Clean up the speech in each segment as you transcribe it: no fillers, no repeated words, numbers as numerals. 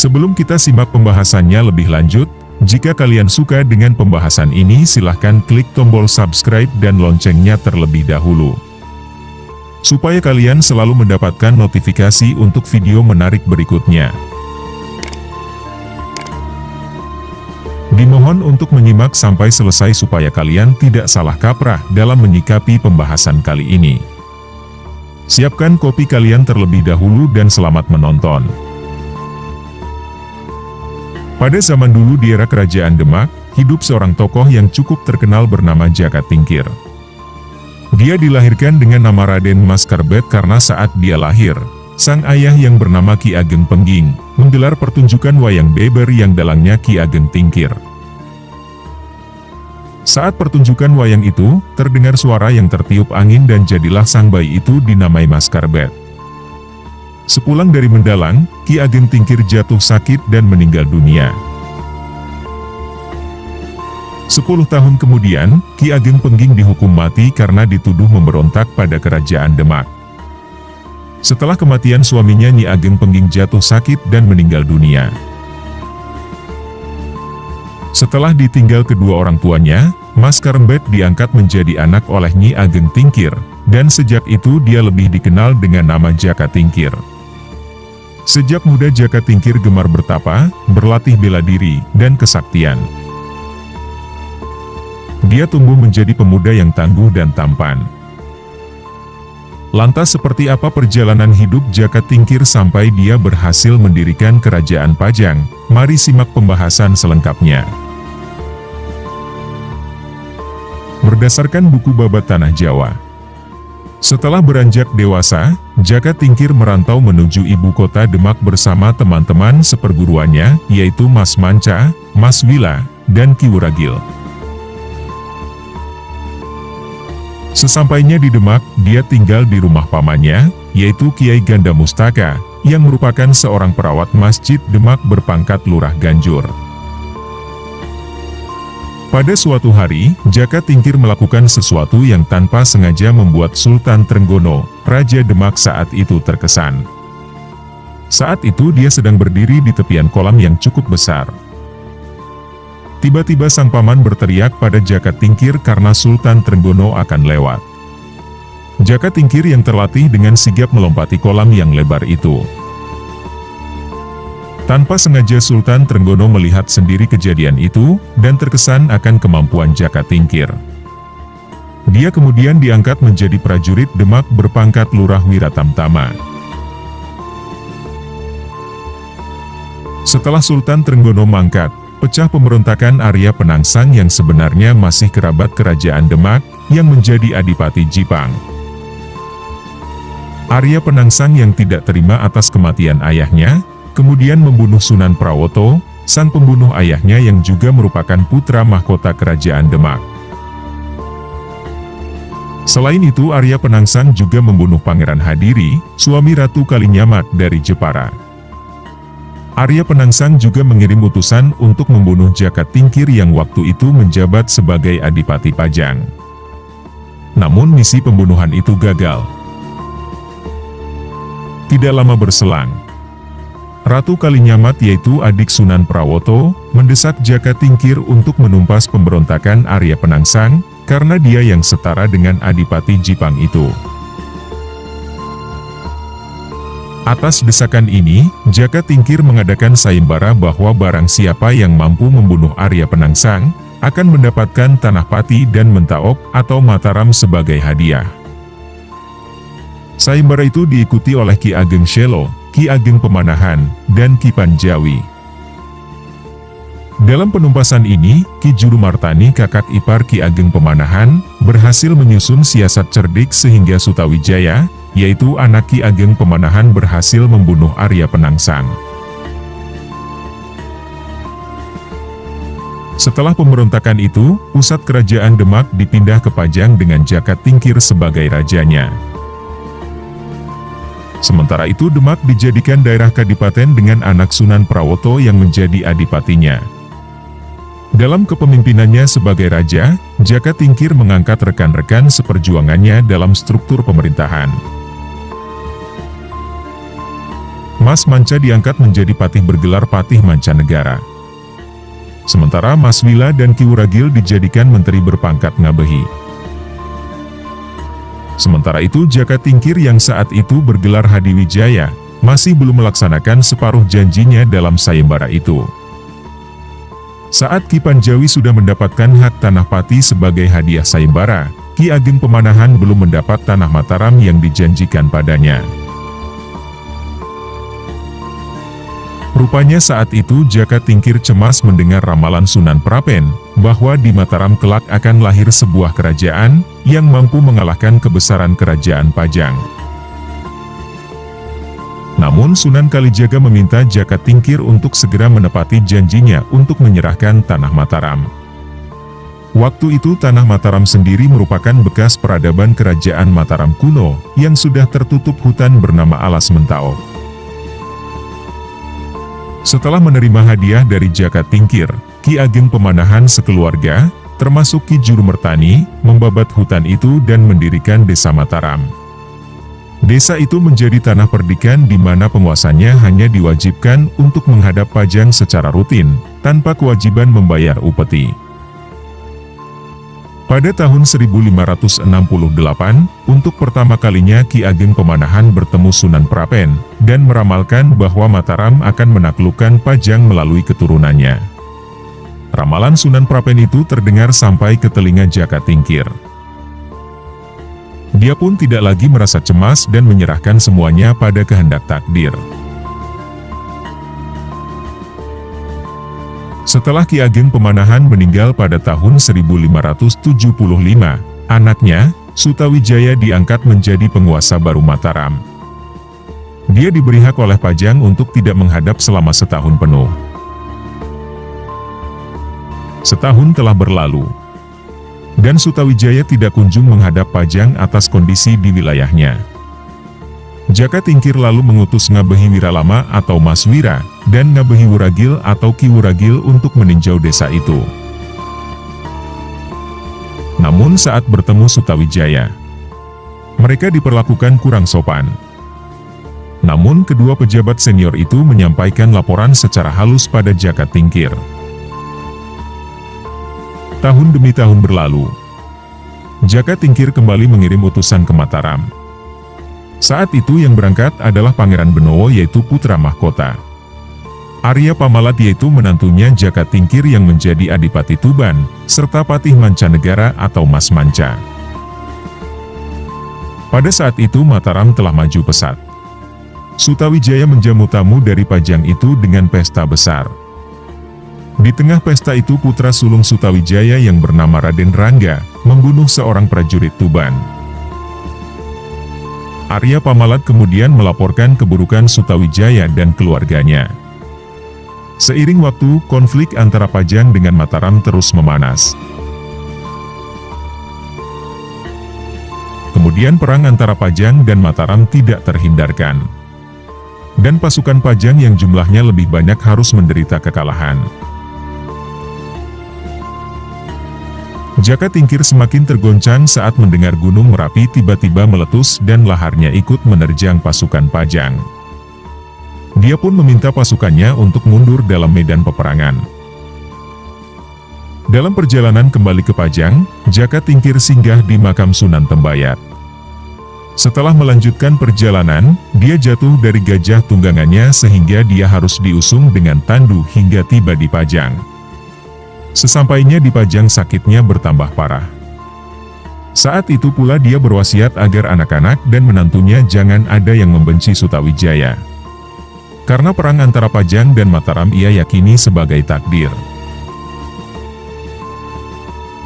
Sebelum kita simak pembahasannya lebih lanjut, jika kalian suka dengan pembahasan ini silahkan klik tombol subscribe dan loncengnya terlebih dahulu, supaya kalian selalu mendapatkan notifikasi untuk video menarik berikutnya. Dimohon untuk menyimak sampai selesai supaya kalian tidak salah kaprah dalam menyikapi pembahasan kali ini. Siapkan kopi kalian terlebih dahulu dan selamat menonton. Pada zaman dulu di era Kerajaan Demak, hidup seorang tokoh yang cukup terkenal bernama Jaka Tingkir. Dia dilahirkan dengan nama Raden Maskarbet karena saat dia lahir, sang ayah yang bernama Ki Ageng Pengging menggelar pertunjukan wayang beber yang dalangnya Ki Ageng Tingkir. Saat pertunjukan wayang itu, terdengar suara yang tertiup angin dan jadilah sang bayi itu dinamai Maskarbet. Sepulang dari mendalang, Ki Ageng Tingkir jatuh sakit dan meninggal dunia. 10 tahun kemudian, Ki Ageng Pengging dihukum mati karena dituduh memberontak pada Kerajaan Demak. Setelah kematian suaminya, Nyi Ageng Pengging jatuh sakit dan meninggal dunia. Setelah ditinggal kedua orang tuanya, Maskarbet diangkat menjadi anak oleh Nyi Ageng Tingkir, dan sejak itu dia lebih dikenal dengan nama Jaka Tingkir. Sejak muda Jaka Tingkir gemar bertapa, berlatih bela diri, dan kesaktian. Dia tumbuh menjadi pemuda yang tangguh dan tampan. Lantas seperti apa perjalanan hidup Jaka Tingkir sampai dia berhasil mendirikan Kerajaan Pajang? Mari simak pembahasan selengkapnya. Berdasarkan buku Babat Tanah Jawa. Setelah beranjak dewasa, Jaka Tingkir merantau menuju ibu kota Demak bersama teman-teman seperguruannya, yaitu Mas Manca, Mas Wila, dan Ki Wuragil. Sesampainya di Demak, dia tinggal di rumah pamannya, yaitu Kiai Ganda Mustaka, yang merupakan seorang perawat masjid Demak berpangkat Lurah Ganjur. Pada suatu hari, Jaka Tingkir melakukan sesuatu yang tanpa sengaja membuat Sultan Trenggono, Raja Demak saat itu terkesan. Saat itu dia sedang berdiri di tepian kolam yang cukup besar. Tiba-tiba sang paman berteriak pada Jaka Tingkir karena Sultan Trenggono akan lewat. Jaka Tingkir yang terlatih dengan sigap melompati kolam yang lebar itu. Tanpa sengaja Sultan Trenggono melihat sendiri kejadian itu, dan terkesan akan kemampuan Jaka Tingkir. Dia kemudian diangkat menjadi prajurit Demak berpangkat Lurah Wiratamtama. Setelah Sultan Trenggono mangkat, pecah pemberontakan Arya Penangsang yang sebenarnya masih kerabat Kerajaan Demak, yang menjadi Adipati Jipang. Arya Penangsang yang tidak terima atas kematian ayahnya, kemudian membunuh Sunan Prawoto, sang pembunuh ayahnya yang juga merupakan putra mahkota Kerajaan Demak. Selain itu Arya Penangsang juga membunuh Pangeran Hadiri, suami Ratu Kalinyamat dari Jepara. Arya Penangsang juga mengirim utusan untuk membunuh Jaka Tingkir yang waktu itu menjabat sebagai Adipati Pajang. Namun misi pembunuhan itu gagal. Tidak lama berselang, Ratu Kalinyamat yaitu adik Sunan Prawoto, mendesak Jaka Tingkir untuk menumpas pemberontakan Arya Penangsang, karena dia yang setara dengan Adipati Jipang itu. Atas desakan ini, Jaka Tingkir mengadakan sayembara bahwa barang siapa yang mampu membunuh Arya Penangsang, akan mendapatkan Tanah Pati dan Mentaok atau Mataram sebagai hadiah. Sayembara itu diikuti oleh Ki Ageng Selo, Ki Ageng Pemanahan, dan Ki Panjawi. Dalam penumpasan ini, Ki Jurumartani kakak ipar Ki Ageng Pemanahan, berhasil menyusun siasat cerdik sehingga Sutawijaya, yaitu anak Ki Ageng Pemanahan berhasil membunuh Arya Penangsang. Setelah pemberontakan itu, pusat Kerajaan Demak dipindah ke Pajang dengan Jaka Tingkir sebagai rajanya. Sementara itu Demak dijadikan daerah kadipaten dengan anak Sunan Prawoto yang menjadi adipatinya. Dalam kepemimpinannya sebagai raja, Jaka Tingkir mengangkat rekan-rekan seperjuangannya dalam struktur pemerintahan. Mas Manca diangkat menjadi patih bergelar Patih Mancanegara. Sementara Mas Wila dan Ki Wuragil dijadikan menteri berpangkat Ngabehi. Sementara itu Jaka Tingkir yang saat itu bergelar Hadiwijaya, masih belum melaksanakan separuh janjinya dalam sayembara itu. Saat Ki Panjawi sudah mendapatkan hak tanah Pati sebagai hadiah sayembara, Ki Ageng Pemanahan belum mendapat tanah Mataram yang dijanjikan padanya. Rupanya saat itu Jaka Tingkir cemas mendengar ramalan Sunan Prapen, bahwa di Mataram kelak akan lahir sebuah kerajaan, yang mampu mengalahkan kebesaran kerajaan Pajang. Namun Sunan Kalijaga meminta Jaka Tingkir untuk segera menepati janjinya untuk menyerahkan tanah Mataram. Waktu itu tanah Mataram sendiri merupakan bekas peradaban kerajaan Mataram kuno, yang sudah tertutup hutan bernama Alas Mentao. Setelah menerima hadiah dari Jaka Tingkir, Ki Ageng Pemanahan sekeluarga, termasuk Ki Jurumertani, membabat hutan itu dan mendirikan desa Mataram. Desa itu menjadi tanah perdikan di mana penguasanya hanya diwajibkan untuk menghadap Pajang secara rutin, tanpa kewajiban membayar upeti. Pada tahun 1568, untuk pertama kalinya Ki Ageng Pemanahan bertemu Sunan Prapen, dan meramalkan bahwa Mataram akan menaklukkan Pajang melalui keturunannya. Ramalan Sunan Prapen itu terdengar sampai ke telinga Jaka Tingkir. Dia pun tidak lagi merasa cemas dan menyerahkan semuanya pada kehendak takdir. Setelah Ki Ageng Pemanahan meninggal pada tahun 1575, anaknya, Sutawijaya diangkat menjadi penguasa baru Mataram. Dia diberi hak oleh Pajang untuk tidak menghadap selama setahun penuh. Setahun telah berlalu, dan Sutawijaya tidak kunjung menghadap Pajang atas kondisi di wilayahnya. Jaka Tingkir lalu mengutus Ngabehi Wiralama atau Mas Wira, dan Ngabehi Wuragil atau Ki Wuragil untuk meninjau desa itu. Namun saat bertemu Sutawijaya, mereka diperlakukan kurang sopan. Namun kedua pejabat senior itu menyampaikan laporan secara halus pada Jaka Tingkir. Tahun demi tahun berlalu, Jaka Tingkir kembali mengirim utusan ke Mataram. Saat itu yang berangkat adalah Pangeran Benowo yaitu putra mahkota. Arya Pamalat yaitu menantunya Jaka Tingkir yang menjadi Adipati Tuban, serta Patih Mancanegara atau Mas Manca. Pada saat itu Mataram telah maju pesat. Sutawijaya menjamu tamu dari Pajang itu dengan pesta besar. Di tengah pesta itu putra sulung Sutawijaya yang bernama Raden Rangga, membunuh seorang prajurit Tuban. Arya Pamalat kemudian melaporkan keburukan Sutawijaya dan keluarganya. Seiring waktu, konflik antara Pajang dengan Mataram terus memanas. Kemudian perang antara Pajang dan Mataram tidak terhindarkan. Dan pasukan Pajang yang jumlahnya lebih banyak harus menderita kekalahan. Jaka Tingkir semakin tergoncang saat mendengar Gunung Merapi tiba-tiba meletus dan laharnya ikut menerjang pasukan Pajang. Dia pun meminta pasukannya untuk mundur dalam medan peperangan. Dalam perjalanan kembali ke Pajang, Jaka Tingkir singgah di makam Sunan Tembayat. Setelah melanjutkan perjalanan, dia jatuh dari gajah tunggangannya sehingga dia harus diusung dengan tandu hingga tiba di Pajang. Sesampainya di Pajang sakitnya bertambah parah. Saat itu pula dia berwasiat agar anak-anak dan menantunya jangan ada yang membenci Sutawijaya. Karena perang antara Pajang dan Mataram ia yakini sebagai takdir.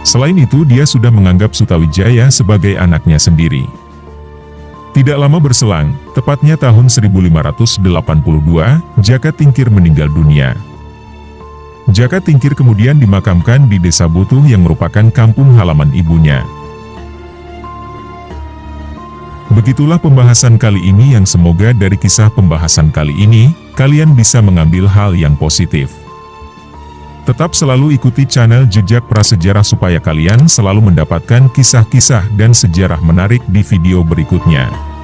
Selain itu dia sudah menganggap Sutawijaya sebagai anaknya sendiri. Tidak lama berselang, tepatnya tahun 1582, Jaka Tingkir meninggal dunia. Jaka Tingkir kemudian dimakamkan di Desa Butuh yang merupakan kampung halaman ibunya. Begitulah pembahasan kali ini yang semoga dari kisah pembahasan kali ini, kalian bisa mengambil hal yang positif. Tetap selalu ikuti channel Jejak Prasejarah supaya kalian selalu mendapatkan kisah-kisah dan sejarah menarik di video berikutnya.